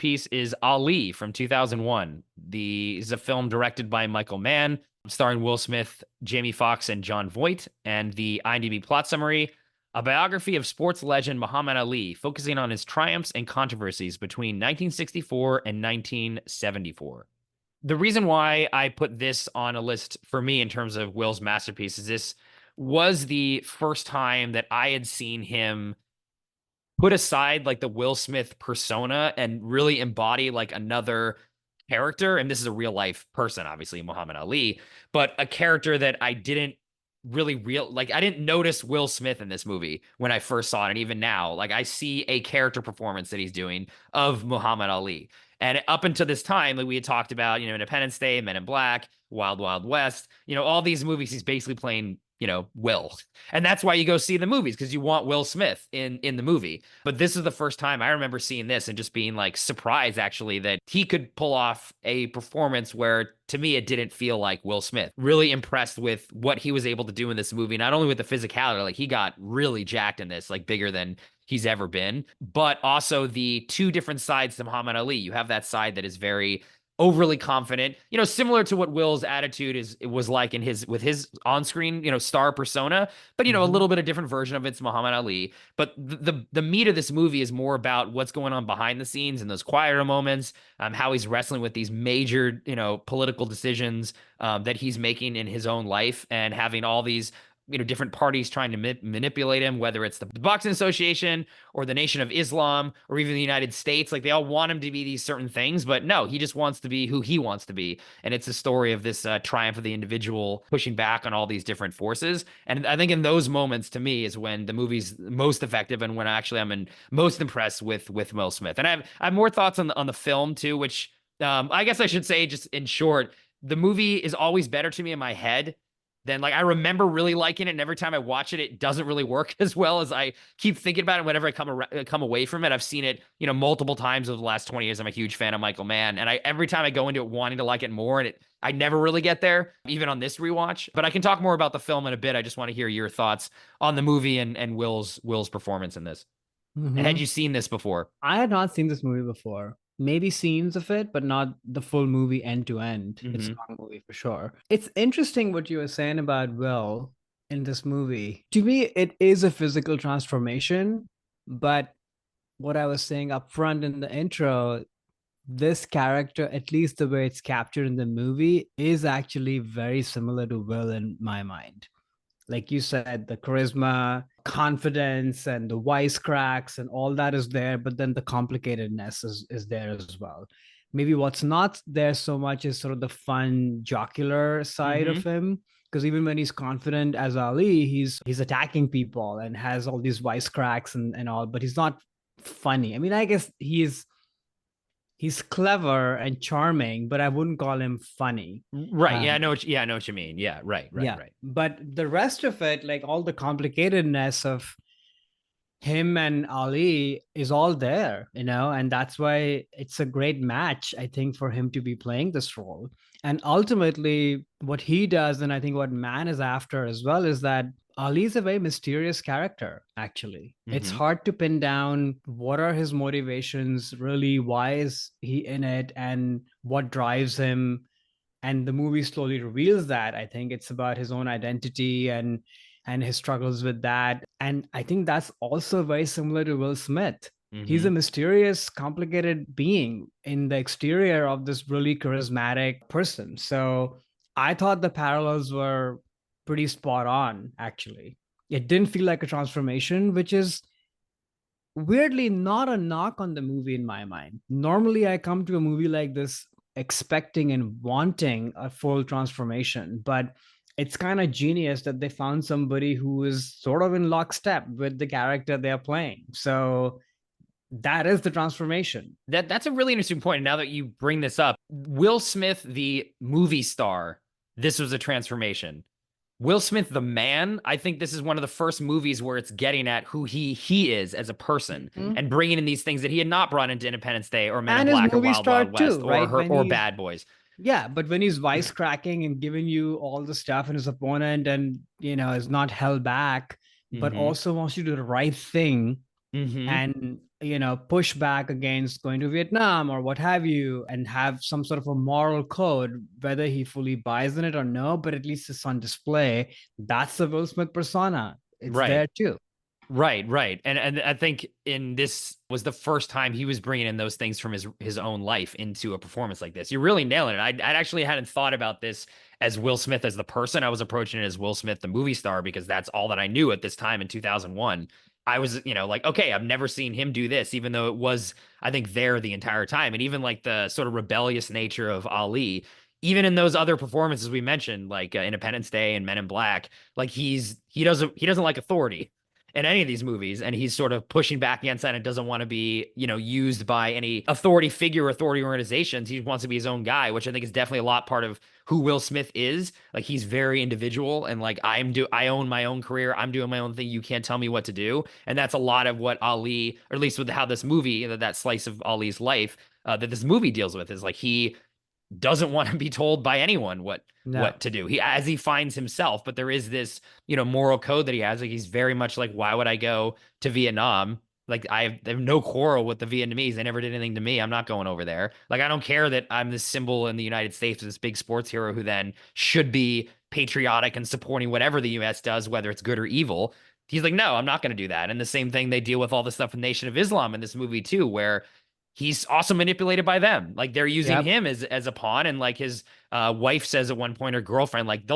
masterpiece is Ali from 2001. The is a film directed by Michael Mann, starring Will Smith, Jamie Foxx, and Jon Voight. And the IMDb plot summary: a biography of sports legend Muhammad Ali, focusing on his triumphs and controversies between 1964 and 1974. The reason why I put this on a list for me in terms of Will's masterpiece is this was the first time that I had seen him put aside like the Will Smith persona and really embody like another character. And this is a real life person, obviously, Muhammad Ali, but a character that I didn't really like I didn't notice Will Smith in this movie when I first saw it. And even now, like I see a character performance that he's doing of Muhammad Ali. And up until this time, like we had talked about, Independence Day, Men in Black, Wild Wild West, all these movies, he's basically playing, Will. And that's why you go see the movies, because you want Will Smith in the movie. But this is the first time I remember seeing this and just being like surprised actually that he could pull off a performance where to me it didn't feel like Will Smith. Really impressed with what he was able to do in this movie, not only with the physicality, like he got really jacked in this, like bigger than he's ever been, but also the two different sides to Muhammad Ali. You have that side that is very overly confident, similar to what Will's attitude was like in with his on-screen, star persona, but a little bit of different version of it's Muhammad Ali. But the meat of this movie is more about what's going on behind the scenes and those quieter moments, how he's wrestling with these major, political decisions that he's making in his own life, and having all these different parties trying to manipulate him, whether it's the Boxing Association or the Nation of Islam or even the United States. Like they all want him to be these certain things, but no, he just wants to be who he wants to be. And it's a story of this triumph of the individual pushing back on all these different forces. And I think in those moments, to me, is when the movie's most effective and when actually I'm most impressed with Will Smith. And I have more thoughts on the film too, which I guess I should say just in short, the movie is always better to me in my head then like I remember really liking it, and every time I watch it, it doesn't really work as well as I keep thinking about it. Whenever I come away from it, I've seen it, multiple times over the last 20 years. I'm a huge fan of Michael Mann, and every time I go into it wanting to like it more, and I never really get there, even on this rewatch. But I can talk more about the film in a bit. I just want to hear your thoughts on the movie and Will's performance in this. And had Mm-hmm. you seen this before? I had not seen this movie before. Maybe scenes of it, but not the full movie end to end. It's a Mm-hmm. long movie for sure. It's interesting what you were saying about Will in this movie. To me, it is a physical transformation, but what I was saying up front in the intro, this character, at least the way it's captured in the movie, is actually very similar to Will in my mind. Like you said, the charisma, confidence, and the wisecracks and all that is there, but then the complicatedness is there as well. Maybe what's not there so much is sort of the fun jocular side Mm-hmm. of him. Because even when he's confident as Ali, he's attacking people and has all these wisecracks and all, but he's not funny. I mean, I guess he's clever and charming, but I wouldn't call him funny. Right. Yeah, Um, I know what you mean. Yeah, right, right, yeah, right. but the rest of it, like all the complicatedness of him and Ali, is all there, and that's why it's a great match, I think, for him to be playing this role. And ultimately, what he does, and I think what Mann is after as well, is that Ali is a very mysterious character, actually. It's Mm-hmm. hard to pin down what are his motivations, really, why is he in it, and what drives him. And the movie slowly reveals that. I think it's about his own identity and his struggles with that. And I think that's also very similar to Will Smith. He's a Mm-hmm. mysterious, complicated being in the exterior of this really charismatic person. So I thought the parallels were pretty spot on, actually. It didn't feel like a transformation, which is weirdly not a knock on the movie in my mind. Normally, I come to a movie like this expecting and wanting a full transformation, but it's kind of genius that they found somebody who is sort of in lockstep with the character they're playing. So that is the transformation. That's a really interesting point. Now that you bring this up, Will Smith, the movie star, this was a transformation. Will Smith, the man, I think this is one of the first movies where it's getting at who he is as a person Mhm. and bringing in these things that he had not brought into Independence Day or Men in And his Black or movie Wild star Wild too, West right? When or he's Bad Boys. Yeah, but when he's wisecracking and giving you all the stuff in his opponent and is not held back, but Mm-hmm. also wants you to do the right thing Mm-hmm. and push back against going to Vietnam or what have you, and have some sort of a moral code, whether he fully buys in it or no, but at least it's on display. That's the Will Smith persona. It's Right. there too. Right, right. And I think in this was the first time he was bringing in those things from his own life into a performance like this. You're really nailing it. I actually hadn't thought about this as Will Smith as the person. I was approaching it as Will Smith the movie star because that's all that I knew at this time in 2001. I was, like, okay, I've never seen him do this, even though it was, I think, there the entire time. And even like the sort of rebellious nature of Ali, even in those other performances we mentioned, like Independence Day and Men in Black, like he doesn't like authority in any of these movies, and he's sort of pushing back against that and doesn't want to be used by any authority figure or authority organizations. He wants to be his own guy, which I think is definitely a lot part of who Will Smith is. Like, he's very individual, and like, I own my own career, I'm doing my own thing, you can't tell me what to do. And that's a lot of what Ali, or at least with how this movie, that slice of Ali's life, that this movie deals with, is like he doesn't want to be told by anyone No. what to do. He finds himself, but there is this, moral code that he has. Like, he's very much like, why would I go to Vietnam? Like, I have no quarrel with the Vietnamese. They never did anything to me. I'm not going over there. Like, I don't care that I'm this symbol in the United States, this big sports hero who then should be patriotic and supporting whatever the US does, whether it's good or evil. He's like, no, I'm not going to do that. And the same thing they deal with all the stuff in Nation of Islam in this movie too, where he's also manipulated by them. Like, they're using Yep. him as a pawn. And like his wife says at one point, her girlfriend, like,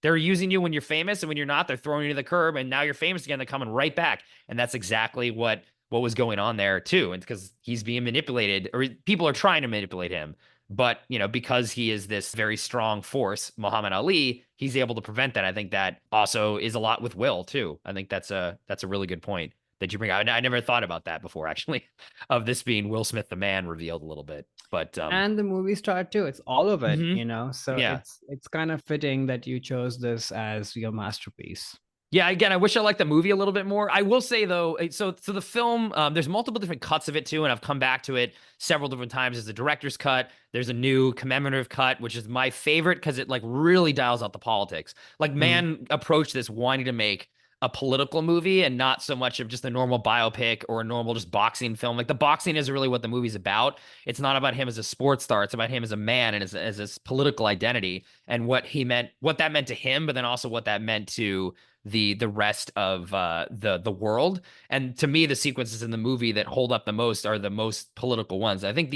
they're using you when you're famous, and when you're not, they're throwing you to the curb. And now you're famous again, they're coming right back. And that's exactly what was going on there too. And because he's being manipulated, or people are trying to manipulate him. But because he is this very strong force, Muhammad Ali, he's able to prevent that. I think that also is a lot with Will too. I think that's a really good point that you bring out. I never thought about that before, actually, of this being Will Smith the man revealed a little bit. But And the movie star too. It's all of it, mhm, so yeah. it's kind of fitting that you chose this as your masterpiece. Yeah, again, I wish I liked the movie a little bit more. I will say though, so the film, there's multiple different cuts of it too, and I've come back to it several different times. There's a director's cut, there's a new commemorative cut, which is my favorite because it like really dials out the politics. Like, Mm. man approached this wanting to make a political movie and not so much of just a normal biopic or a normal just boxing film. Like, the boxing is really what the movie's about. It's not about him as a sports star. It's about him as a man and as his political identity and what that meant to him, but then also what that meant to the rest of the world. And to me, the sequences in the movie that hold up the most are the most political ones. I think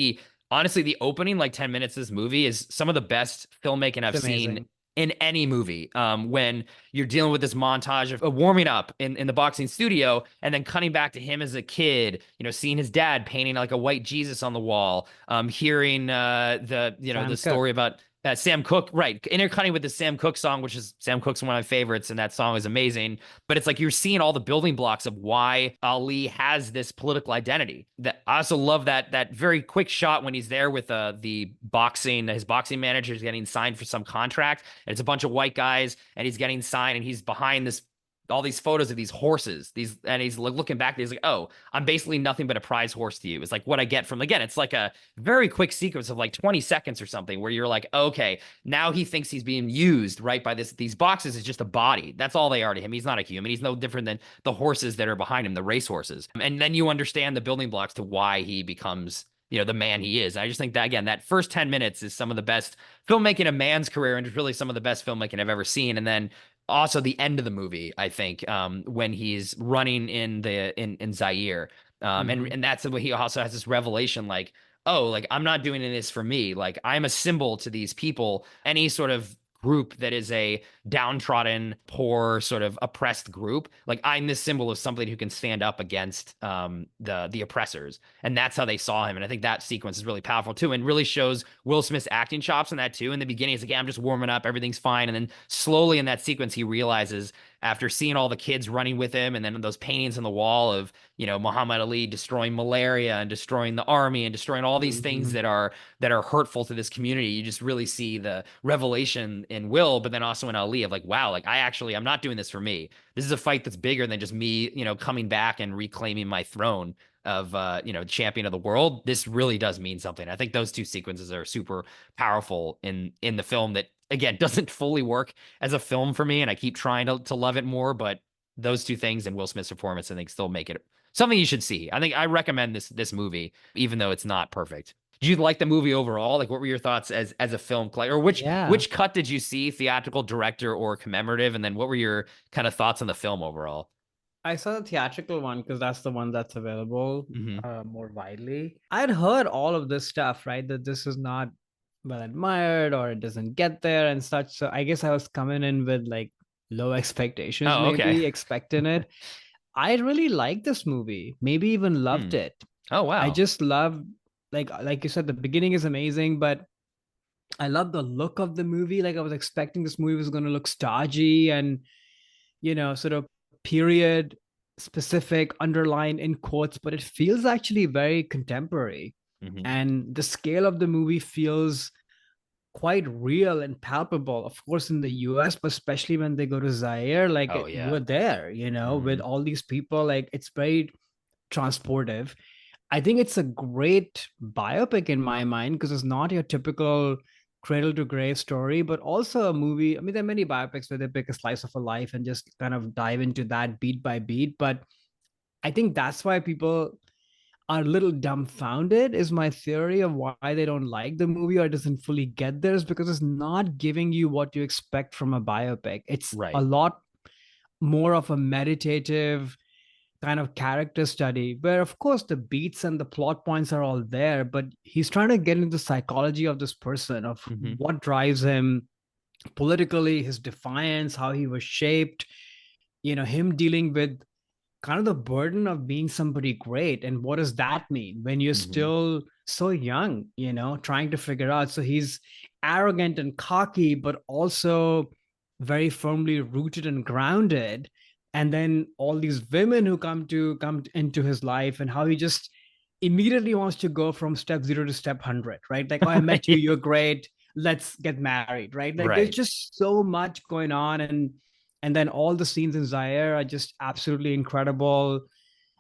honestly, the opening like 10 minutes of this movie is some of the best filmmaking It's I've seen amazing. in any movie. When you're dealing with this montage of warming up in the boxing studio, and then cutting back to him as a kid, seeing his dad painting like a white Jesus on the wall, hearing the Sam Cooke. story about Sam Cooke, right? Intercutting with the Sam Cooke song, which is Sam Cooke's one of my favorites, and that song is amazing. But it's like you're seeing all the building blocks of why Ali has this political identity. That I also love that very quick shot when he's there with his boxing manager is getting signed for some contract, and it's a bunch of white guys, and he's getting signed, and he's behind this all these photos of these horses, and he's looking back, he's like, oh, I'm basically nothing but a prize horse to you. It's like what I get from, again, it's like a very quick sequence of like 20 seconds or something where you're like, okay, now he thinks he's being used, right, by these boxes is just a body. That's all they are to him. He's not a human. He's no different than the horses that are behind him, the race horses. And then you understand the building blocks to why he becomes the man he is. I just think that, again, that first 10 minutes is some of the best filmmaking of man's career, and it's really some of the best filmmaking I've ever seen. And then also the end of the movie, I think, when he's running in Zaire, and Hmm. that's the way he also has this revelation, like, oh, like, I'm not doing this for me, like, I'm a symbol to these people. Any sort of group that is a downtrodden, poor, sort of oppressed group, like, I'm this symbol of somebody who can stand up against the oppressors. And that's how they saw him. And I think that sequence is really powerful too, and really shows Will Smith's acting chops in that too. In the beginning, he's like, yeah, I'm just warming up, everything's fine. And then slowly in that sequence, he realizes, after seeing all the kids running with him, and then those paintings on the wall of Muhammad Ali destroying malaria and destroying the army and destroying all these things Hmm. that are hurtful to this community. You just really see the revelation in Will, but then also in Ali, of like, wow, like, I'm not doing this for me. This is a fight that's bigger than just me, coming back and reclaiming my throne of champion of the world. This really does mean something. I think those two sequences are super powerful in the film, that, again, doesn't fully work as a film for me, and I keep trying to love it more, but those two things and Will Smith's performance, I think, still make it something you should see. I think I recommend this movie, even though it's not perfect. Did you like the movie overall? Like, what were your thoughts as a film collector? Or Yeah. which cut did you see, theatrical, director, or commemorative? And then what were your kind of thoughts on the film overall? I saw the theatrical one because that's the one that's available Hmm. more widely. I'd heard all of this stuff, right? That this is not well admired or it doesn't get there and such. So I guess I was coming in with like low expectations, Oh, okay. maybe expecting it. I really liked this movie, maybe even Hmm. loved it. Oh, I wow. just love like you said, the beginning is amazing, but I love the look of the movie. Like I was expecting this movie was gonna look stodgy and sort of period specific, underlined in quotes, but it feels actually very contemporary. Hmm. And the scale of the movie feels quite real and palpable, of course, in the US, but especially when they go to Zaire, like Oh, you yeah. were there, with Hmm. all these people, like it's very transportive. I think it's a great biopic in my mind because it's not your typical cradle to grave story, but also a movie. I mean, there are many biopics where they pick a slice of a life and just kind of dive into that beat by beat. But I think that's why people are a little dumbfounded, is my theory of why they don't like the movie or doesn't fully get there, is because it's not giving you what you expect from a biopic. It's a Right. lot more of a meditative kind of character study where of course the beats and the plot points are all there, but he's trying to get into the psychology of this person, of Hmm. what drives him politically, his defiance, how he was shaped, him dealing with kind of the burden of being somebody great, and what does that mean when you're Hmm. still so young, trying to figure out. So he's arrogant and cocky, but also very firmly rooted and grounded. And then all these women who come into his life, and how he just immediately wants to go from step 0 to step 100, right? Like, oh, I met you, you're great, let's get married, right? Like there's Right. just so much going on. And then all the scenes in Zaire are just absolutely incredible.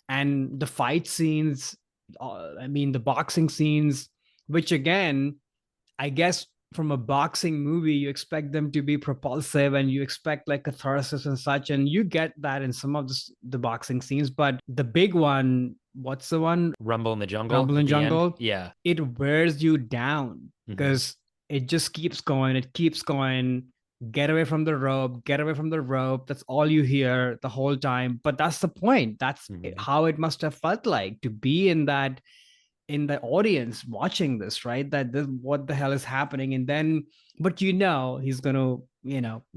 And the fight scenes, I mean, the boxing scenes, which again, I guess from a boxing movie, you expect them to be propulsive and you expect like catharsis and such. And you get that in some of the boxing scenes. But the big one, what's the one? Rumble in the Jungle Rumble at in the end. Jungle, Yeah. it wears you down Hmm. because it just keeps going. It keeps going. Get away from the rope, get away from the rope. That's all you hear the whole time. But that's the point. That's Hmm. how it must have felt like to be in the audience watching this, right? That this, what the hell is happening? And then, but he's gonna,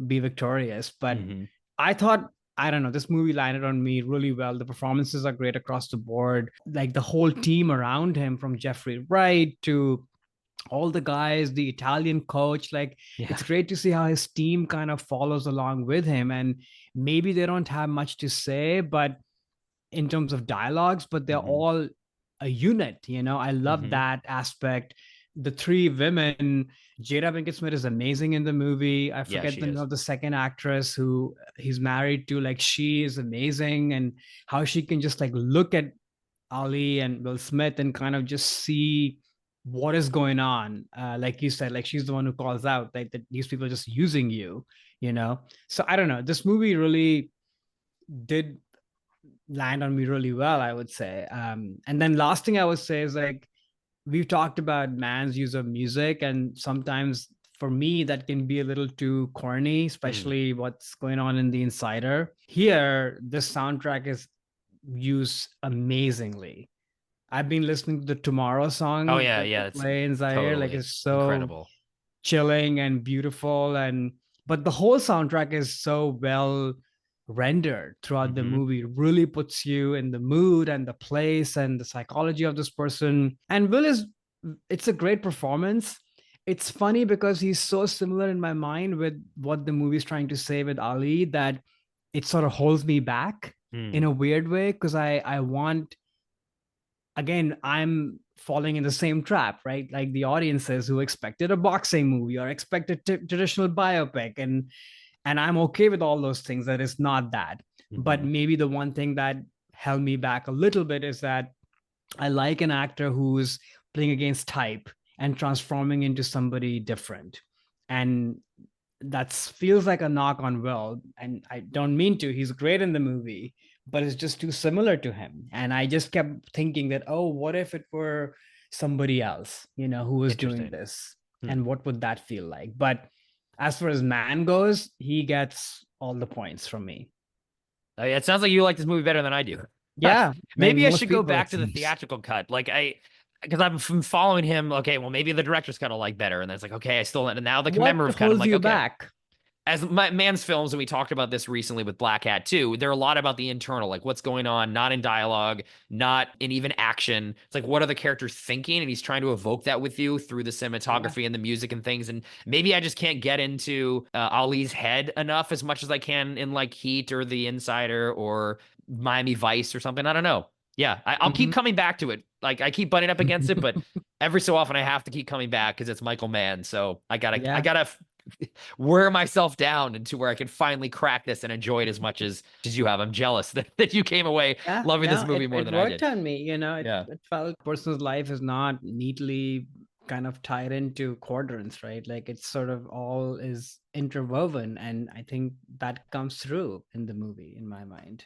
be victorious. But Hmm. I thought, I don't know, this movie landed on me really well. The performances are great across the board. Like the whole team around him, from Jeffrey Wright to all the guys, the Italian coach, like Yeah. it's great to see how his team kind of follows along with him. And maybe they don't have much to say, but in terms of dialogues, but they're Hmm. all a unit. I love Hmm. that aspect. The three women, Jada Pinkett Smith is amazing in the movie. I Yeah, forget she the name is. of the second actress who he's married to. Like, she is amazing, and how she can just like look at Ali and Will Smith and kind of just see what is going on. Like you said, like she's the one who calls out like that these people are just using you, you know. So I don't know. This movie really did land on me really well, I would say. And then last thing I would say is like we've talked about man's use of music, and sometimes for me that can be a little too corny, Mm. especially what's going on in the Insider. Here, this soundtrack is used amazingly. I've been listening to the Tomorrow Oh song yeah, that they yeah, it's play in Zaire. Like totally it's so incredible. chilling and beautiful, and but the whole soundtrack is so well rendered throughout the Hmm. movie. It really puts you in the mood and the place and the psychology of this person. And Will is, it's a great performance. It's funny because he's so similar in my mind with what the movie's trying to say with Ali, that it sort of holds me back in Mm. a weird way, because I want, again, I'm falling in the same trap, right? Like the audiences who expected a boxing movie or expected traditional biopic, and I'm okay with all those things, that it's not that. But Hmm. maybe the one thing that held me back a little bit is that I like an actor who's playing against type and transforming into somebody different. And that feels like a knock on Will. And I don't mean to. He's great in the movie, but it's just too similar to him. And I just kept thinking that, oh, what if it were somebody else, who was doing Interesting. this? Hmm. And what would that feel like? But as far as man goes, he gets all the points from me. It sounds like you like this movie better than I do. Yeah, like Maybe I most should go people, it back to the seems. theatrical cut. Because I'm following him. Okay, well, maybe the director's cut I like better. And then it's like, okay, I still, and now the What commemorative cut, I'm holds like, you okay. back? As my man's films, and we talked about this recently with Black Hat too, they're a lot about the internal, like what's going on, not in dialogue, not in even action. It's like, what are the characters thinking? And he's trying to evoke that with you through the Yeah. cinematography and the music and things. And maybe I just can't get into Ali's head enough as much as I can in like Heat or The Insider or Miami Vice or something. I don't know. Yeah, I'll keep Mhm. coming back to it. Like I keep butting up against it, but every so often I have to keep coming back because it's Michael Mann. So I Yeah. gotta wear myself down into where I can finally crack this and enjoy it as much as you have. I'm jealous that you came away Yeah, loving this no, movie more it than I worked did. on me. It, Yeah. it felt person's life is not neatly kind of tied into quadrants, right? Like it's sort of all is interwoven, and I think that comes through in the movie, in my mind.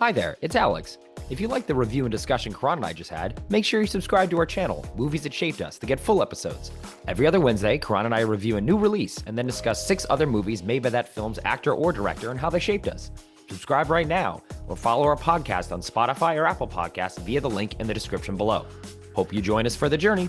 Hi there, it's Alex. If you like the review and discussion Karan and I just had, make sure you subscribe to our channel, Movies That Shaped Us, to get full episodes. Every other Wednesday, Karan and I review a new release and then discuss 6 other movies made by that film's actor or director and how they shaped us. Subscribe right now or follow our podcast on Spotify or Apple Podcasts via the link in the description below. Hope you join us for the journey.